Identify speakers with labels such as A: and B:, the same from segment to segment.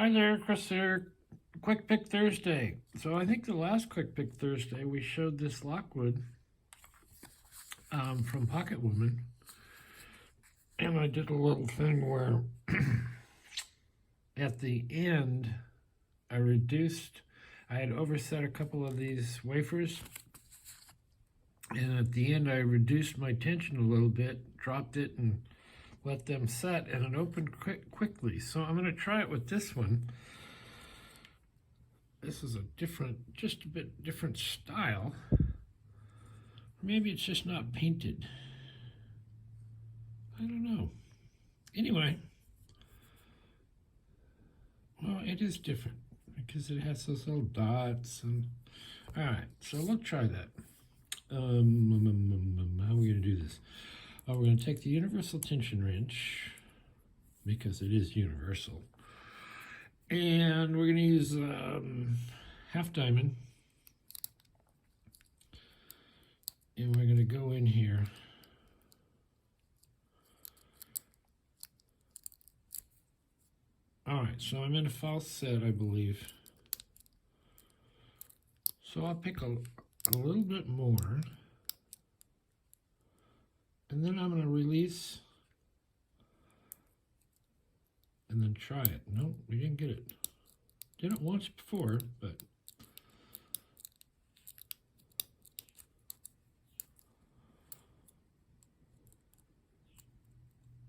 A: Hi there, Chris here. Quick Pick Thursday. So I think the last Quick Pick Thursday we showed this Lockwood from Pocket Woman. And I did a little thing where at the end I had overset a couple of these wafers. And at the end I reduced my tension a little bit, dropped it and let them set, and it opened quickly. So I'm going to try it with this one. This is just a bit different style. Maybe it's just not painted. I don't know. Anyway, well, it is different because it has those little dots. And all right, so we'll try that. How are we going to do this? We're going to take the universal tension wrench, because it is universal, and we're going to use half diamond, and we're going to go in here all right, so I'm in a false set, I believe, so I'll pick a little bit more. And then I'm going to release and then try it. No, we didn't get it. Did it once before, but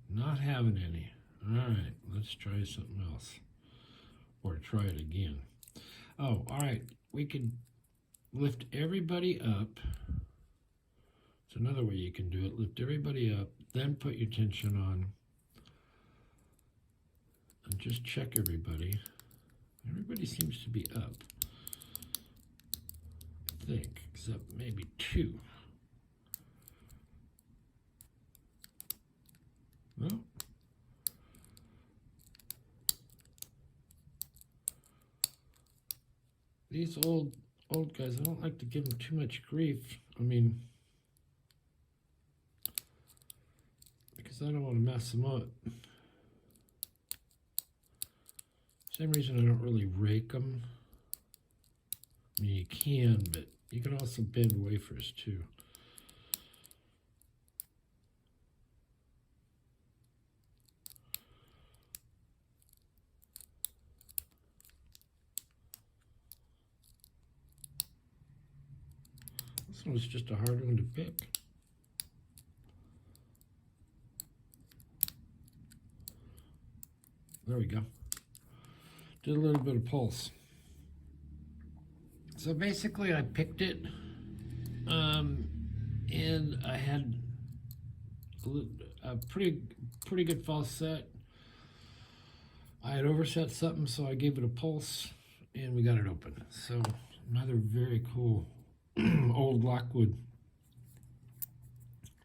A: not having any. All right, let's try something else or try it again. Oh, all right, we could lift everybody up. It's another way you can do it. Lift everybody up, then put your tension on, and just check everybody. Everybody seems to be up, I think, except maybe two. No. These old guys, I don't like to give them too much grief. I mean, I don't want to mess them up. Same reason I don't really rake them. I mean, you can, but you can also bend wafers too. This one's just a hard one to pick. There we go. Did a little bit of pulse. So basically I picked it, and I had a pretty good false set. I had overset something, so I gave it a pulse, and we got it open. So another very cool old Lockwood.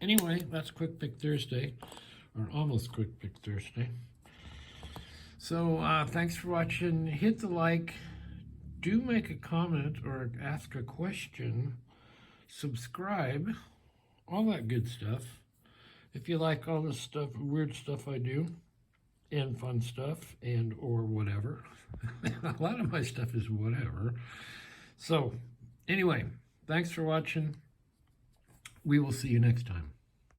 A: Anyway, that's Quick Pick Thursday, or almost Quick Pick Thursday. So thanks for watching. Hit the like. Do make a comment or ask a question. Subscribe. All that good stuff. If you like all this stuff, weird stuff I do, and fun stuff, and or whatever. A lot of my stuff is whatever. So anyway, thanks for watching. We will see you next time.